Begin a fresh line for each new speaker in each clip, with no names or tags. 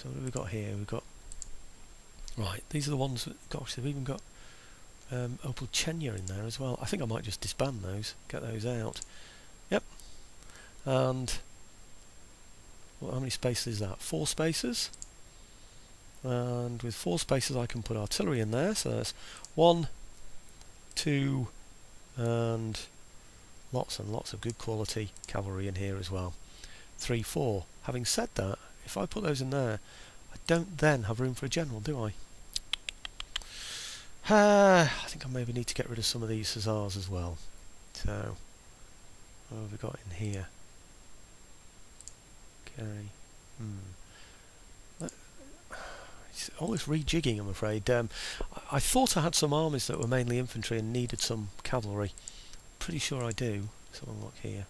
So what have we got here? We've got, right, these are the ones that, gosh, they've even got Opal Chenya in there as well. I think I might just disband those, get those out. Yep. And well, how many spaces is that? 4 spaces. And with 4 spaces I can put artillery in there, so that's 1, 2, and lots of good quality cavalry in here as well. 3, 4. Having said that, if I put those in there, I don't then have room for a general, do I? I think I maybe need to get rid of some of these hussars as well. So, what have we got in here? Okay. It's all this rejigging, I'm afraid. I thought I had some armies that were mainly infantry and needed some cavalry. Pretty sure I do. Let's have a look here.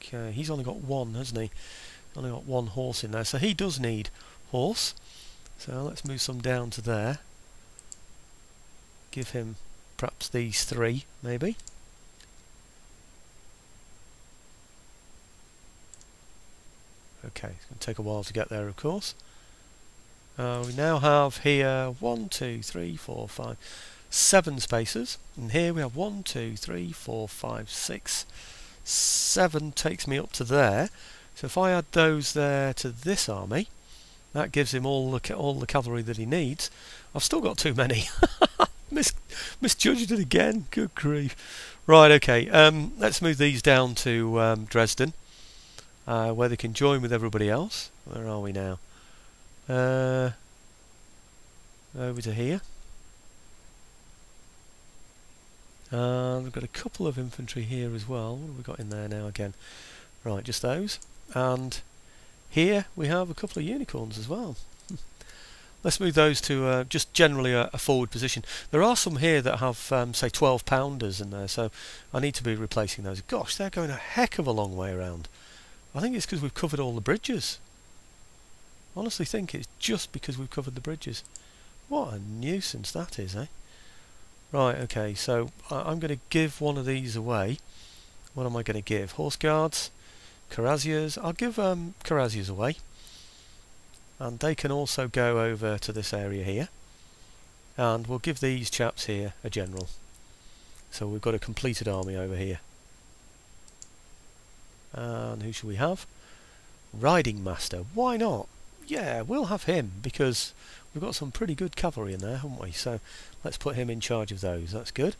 Okay, he's only got 1, hasn't he? Only got 1 horse in there, so he does need horse. So let's move some down to there. Give him perhaps these 3, maybe. Okay, it's going to take a while to get there, of course. We now have here 1, 2, 3, 4, 5, 7 spaces, and here we have 1, 2, 3, 4, 5, 6, 7 takes me up to there. So if I add those there to this army, that gives him all the cavalry that he needs. I've still got too many. Misjudged it again. Good grief. Right, okay. Let's move these down to Dresden, where they can join with everybody else. Where are we now? Over to here. And we've got a couple of infantry here as well. What have we got in there now again? Right, just those. And here we have a couple of unicorns as well. Let's move those to just generally a forward position. There are some here that have, say, 12 pounders in there, so I need to be replacing those. Gosh, they're going a heck of a long way around. I think it's because we've covered all the bridges. I honestly think it's just because we've covered the bridges. What a nuisance that is, eh? Right, okay, so I'm going to give one of these away. What am I going to give? Horse Guards, Cuirassiers. I'll give Cuirassiers away. And they can also go over to this area here. And we'll give these chaps here a general. So we've got a completed army over here. And who should we have? Riding Master. Why not? Yeah, we'll have him because we've got some pretty good cavalry in there, haven't we? So let's put him in charge of those. That's good.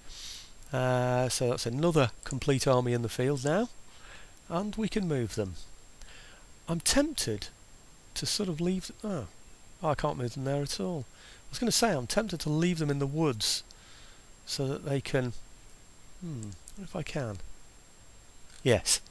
So that's another complete army in the field now. And we can move them. I'm tempted to sort of leave... Oh, I can't move them there at all. I was going to say, I'm tempted to leave them in the woods so that they can... what if I can? Yes.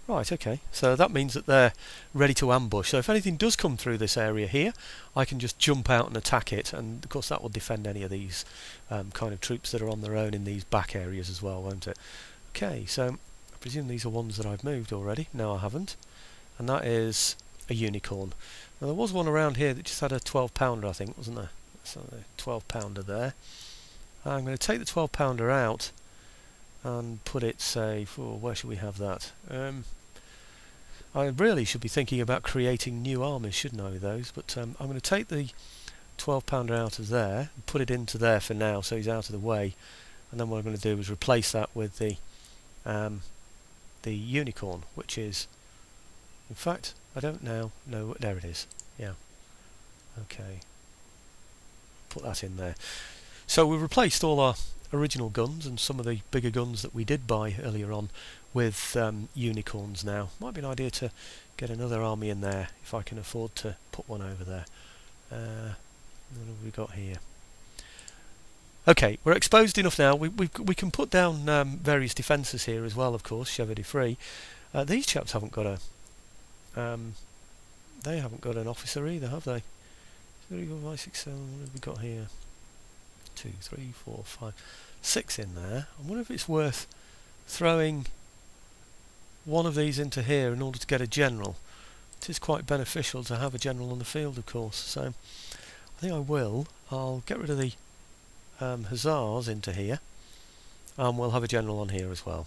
Right, okay. So that means that they're ready to ambush. So if anything does come through this area here, I can just jump out and attack it. And of course that will defend any of these kind of troops that are on their own in these back areas as well, won't it? Okay, so I presume these are ones that I've moved already. No, I haven't. And that is a unicorn. Now there was one around here that just had a 12 pounder, I think, wasn't there? So a 12 pounder there. I'm going to take the 12 pounder out and put it, say, where should we have that? I really should be thinking about creating new armies, shouldn't I, with those? But I'm going to take the 12 pounder out of there and put it into there for now, so he's out of the way. And then what I'm going to do is replace that with the unicorn, which is, in fact, I don't now know. There it is. Yeah. Okay. Put that in there. So we've replaced all our original guns and some of the bigger guns that we did buy earlier on with unicorns now. Might be an idea to get another army in there if I can afford to put one over there. What have we got here? Okay, we're exposed enough now. We can put down various defences here as well, of course, chevaux de frise. These chaps haven't got a... they haven't got an officer either, have they? 3, 4, 5, 6, 7, what have we got here? 2, 3, 4, 5, 6 in there. I wonder if it's worth throwing one of these into here in order to get a general. It is quite beneficial to have a general on the field, of course, so I think I will. I'll get rid of the hussars into here and we'll have a general on here as well.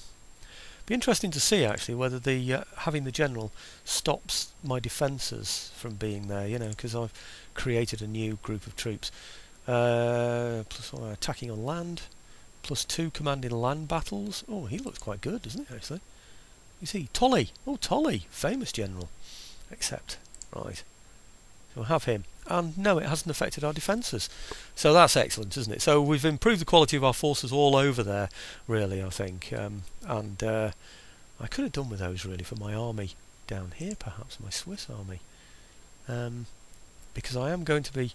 Be interesting to see actually whether the having the general stops my defences from being there. You know, because I've created a new group of troops. Plus attacking on land, +2 commanding land battles. Oh, he looks quite good, doesn't he? Actually, you see, Tully. Oh, Tully, famous general. Accept. Right. So we'll have him. And no, it hasn't affected our defences. So that's excellent, isn't it? So we've improved the quality of our forces all over there, really, I think. I could have done with those, really, for my army down here, perhaps, my Swiss army. Because I am going to be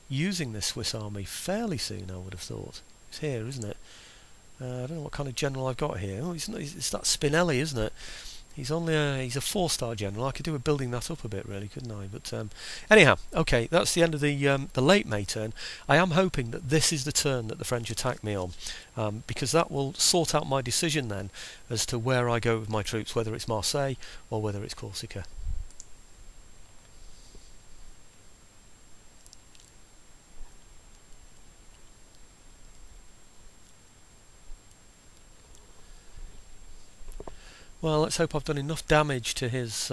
using this Swiss army fairly soon, I would have thought. It's here, isn't it? I don't know what kind of general I've got here. Oh, it's that Spinelli, isn't it? He's a 4-star general. I could do with building that up a bit, really, couldn't I? But anyhow, okay, that's the end of the late May turn. I am hoping that this is the turn that the French attack me on, because that will sort out my decision then as to where I go with my troops, whether it's Marseille or whether it's Corsica. Well, let's hope I've done enough damage to his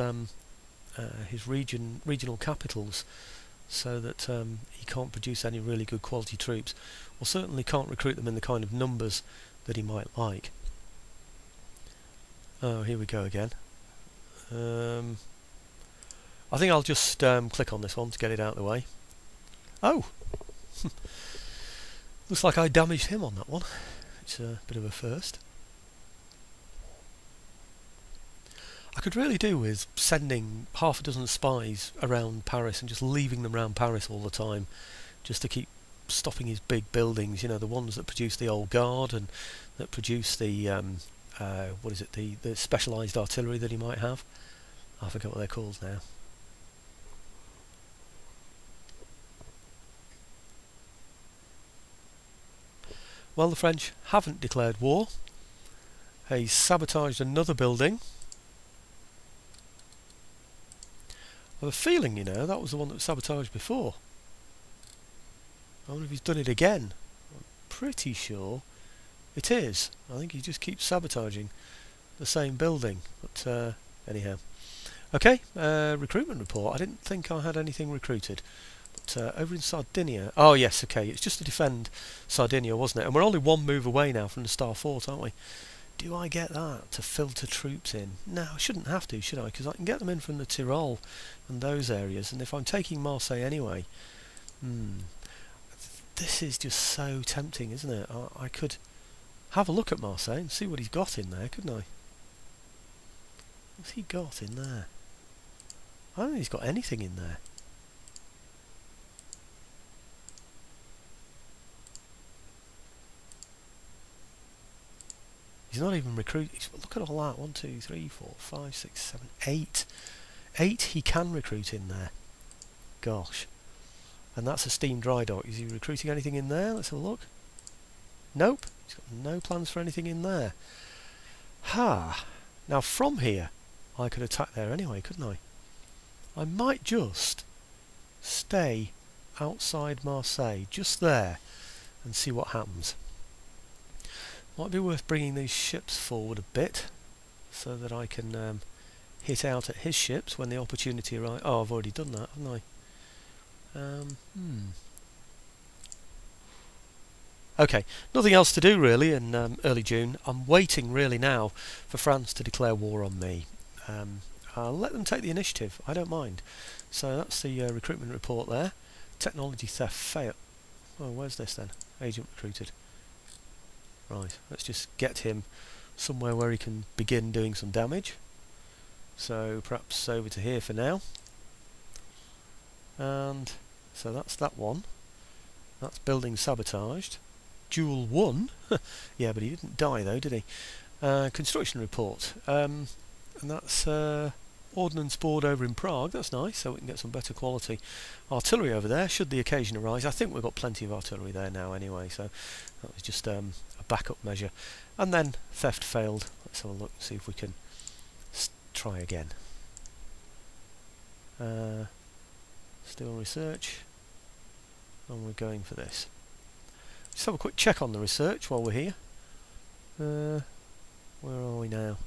regional capitals so that he can't produce any really good quality troops, or certainly can't recruit them in the kind of numbers that he might like. Oh, here we go again. I think I'll just click on this one to get it out of the way. Oh! Looks like I damaged him on that one. It's a bit of a first. I could really do with sending half a dozen spies around Paris and just leaving them around Paris all the time, just to keep stopping his big buildings, you know, the ones that produce the old guard and that produce the what is it, the specialised artillery that he might have. I forget what they're called now. Well, the French haven't declared war. He's sabotaged another building. I have a feeling, you know, that was the one that was sabotaged before. I wonder if he's done it again. I'm pretty sure it is. I think he just keeps sabotaging the same building. But anyhow. Okay, recruitment report. I didn't think I had anything recruited. But over in Sardinia... Oh yes, okay, it's just to defend Sardinia, wasn't it? And we're only one move away now from the Star Fort, aren't we? Do I get that to filter troops in? No, I shouldn't have to, should I? Because I can get them in from the Tyrol and those areas. And if I'm taking Marseille anyway, this is just so tempting, isn't it? I could have a look at Marseille and see what he's got in there, couldn't I? What's he got in there? I don't think he's got anything in there. He's not even recruiting. Look at all that. 1, 2, 3, 4, 5, 6, 7, 8. 8 he can recruit in there. Gosh. And that's a steam Drydock. Is he recruiting anything in there? Let's have a look. Nope. He's got no plans for anything in there. Ha! Now from here, I could attack there anyway, couldn't I? I might just stay outside Marseille, just there, and see what happens. Might be worth bringing these ships forward a bit so that I can hit out at his ships when the opportunity arrives. Oh, I've already done that, haven't I? Okay, nothing else to do really in early June. I'm waiting really now for France to declare war on me. I'll let them take the initiative, I don't mind. So that's the recruitment report there. Technology theft fail. Oh, where's this then? Agent recruited. Right, let's just get him somewhere where he can begin doing some damage. So perhaps over to here for now. And so that's that one. That's building sabotaged. Duel 1. Yeah, but he didn't die though, did he? Construction report. And that's Ordnance Board over in Prague. That's nice, so we can get some better quality artillery over there should the occasion arise. I think we've got plenty of artillery there now anyway, so that was just a backup measure. And then theft failed. Let's have a look and see if we can try again. Still research, and we're going for this. Just have a quick check on the research while we're here. Where are we now?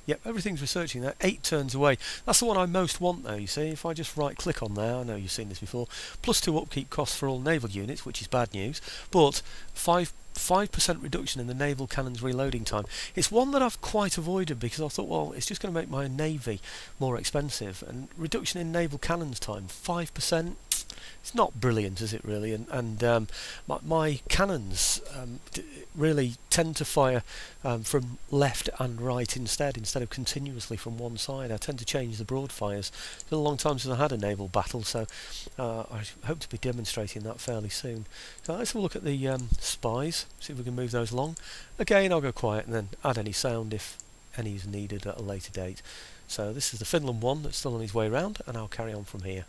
Yep, everything's researching there. 8 turns away. That's the one I most want though, you see. If I just right click on there, I know you've seen this before, +2 upkeep costs for all naval units, which is bad news, but 5% reduction in the naval cannon's reloading time. It's one that I've quite avoided because I thought, well, it's just going to make my navy more expensive, and reduction in naval cannons time, 5%. It's not brilliant, is it really? And my cannons really tend to fire from left and right instead of continuously from one side. I tend to change the broad fires. It's been a long time since I had a naval battle, so I hope to be demonstrating that fairly soon. So let's have a look at the spies, see if we can move those along. Again, I'll go quiet and then add any sound if any is needed at a later date. So this is the Finland one that's still on his way round, and I'll carry on from here.